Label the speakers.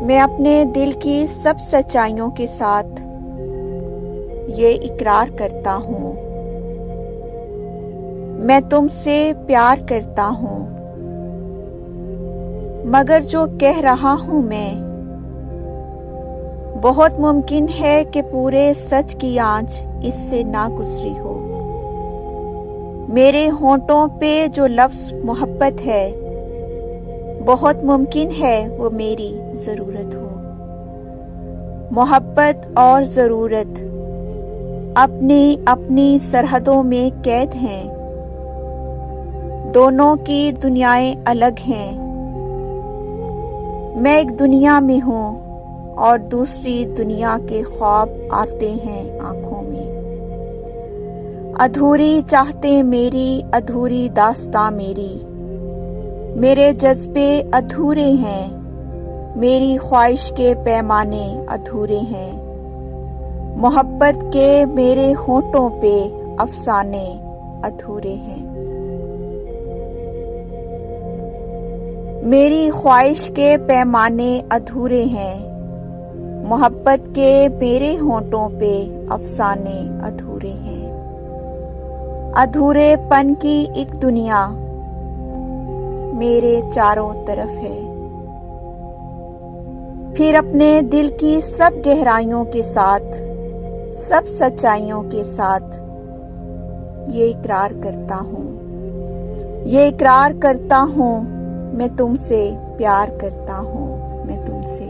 Speaker 1: मैं अपने दिल की सब सच्चाइयों के साथ ये इकरार करता हूँ, मैं तुमसे प्यार करता हूँ। मगर जो कह रहा हूँ मैं, बहुत मुमकिन है कि पूरे सच की आंच इससे ना गुजरी हो। मेरे होंठों पे जो लफ्ज़ मोहब्बत है, बहुत मुमकिन है वो मेरी ज़रूरत हो। मोहब्बत और ज़रूरत अपनी अपनी सरहदों में कैद हैं। दोनों की दुनियाएं अलग हैं। मैं एक दुनिया में हूँ और दूसरी दुनिया के ख्वाब आते हैं आंखों में। अधूरी चाहते मेरी, अधूरी दास्तां मेरी। मेरे जज्बे अधूरे हैं, मेरी ख्वाहिश के पैमाने अधूरे हैं। मोहब्बत के मेरे होंठों पे अफसाने अधूरे हैं। मेरी ख्वाहिश के पैमाने अधूरे हैं। मोहब्बत के मेरे होंठों पे अफसाने अधूरे हैं। अधूरेपन की एक दुनिया मेरे चारों तरफ है। फिर अपने दिल की सब गहराइयों के साथ, सब सच्चाइयों के साथ ये इकरार करता हूँ, ये इकरार करता हूँ, मैं तुमसे प्यार करता हूँ, मैं तुमसे